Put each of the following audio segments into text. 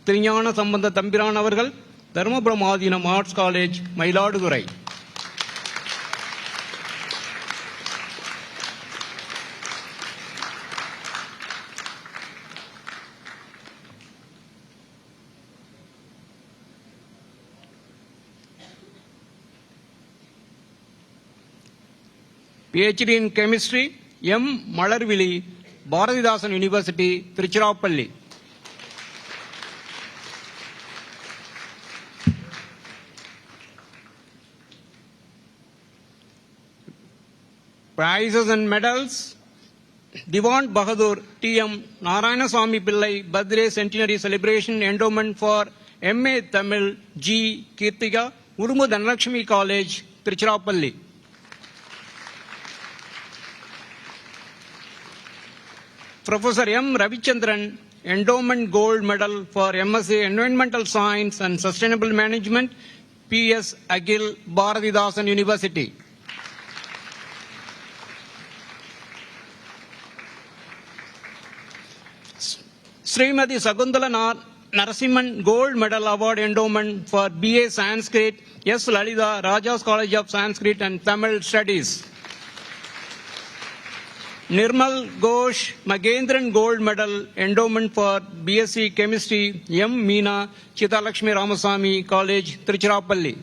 திருஞான சம்பந்த தம்பிரான் அவர்கள், Dharmapuram Adheenam arts college, Mayiladuthurai. PhD in Chemistry, M. Malarvili, Bharathidasan University, Tiruchirappalli. Prizes and medals: Diwan Bahadur T.M. Narayanaswamy Pillai Birthday Centenary Celebration Endowment for M.A. Tamil G. Kirtika, Urumu Dhanalakshmi College, Tiruchirappalli. Professor M. Ravichandran, Endowment Gold Medal for MSc Environmental Science and Sustainable Management, P.S. Agil, Bharathidasan University. Srimati Sakuntala Narasimhan Gold Medal Award Endowment for B.A. Sanskrit, S. Lalita, Rajas College of Sanskrit and Tamil Studies. Nirmal Ghosh Magendran Gold Medal Endowment for BSc Chemistry, M. Meena, Chittalakshmi Ramaswamy College, Tiruchirappalli.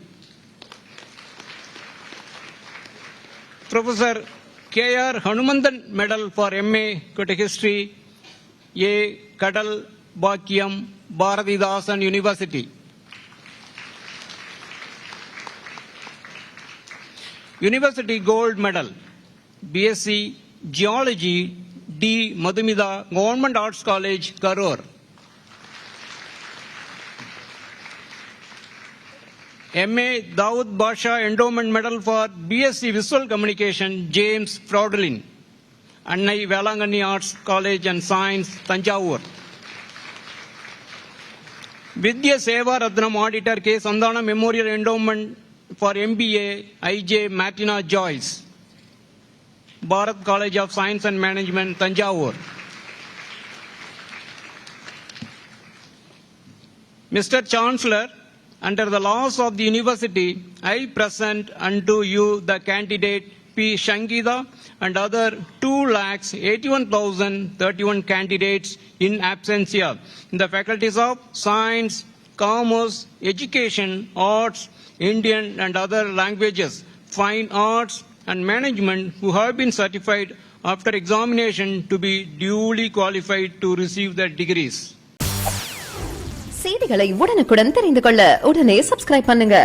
Professor K.R. Hanumandan Medal for M.A. History, A. Kadal Bhakyam, Bharathidasan University. University Gold Medal, BSc Geology, D. Madhumida, Government Arts College, Karur. M.A. Dawood Basha Endowment Medal for BSc Visual Communication, James Fraudlin, Annai Velangani Arts College and Science, Tanjavur. Vidya Seva Ratnam Auditor K. Sandana Memorial Endowment for MBA, I.J. Martina Joyce, Bharat College of Science and Management, Tanjavur. Mr. Chancellor, under the laws of the university, I present unto you the candidate P. Shangida and other 2,81,031 candidates in absentia in the faculties of Science, Commerce, Education, Arts, Indian and other languages, Fine Arts, and Management who have been certified after examination to be duly qualified to receive their degrees. செய்திகளை உடனுக்குடன் தெரிந்து கொள்ள உடனே subscribe பண்ணுங்க.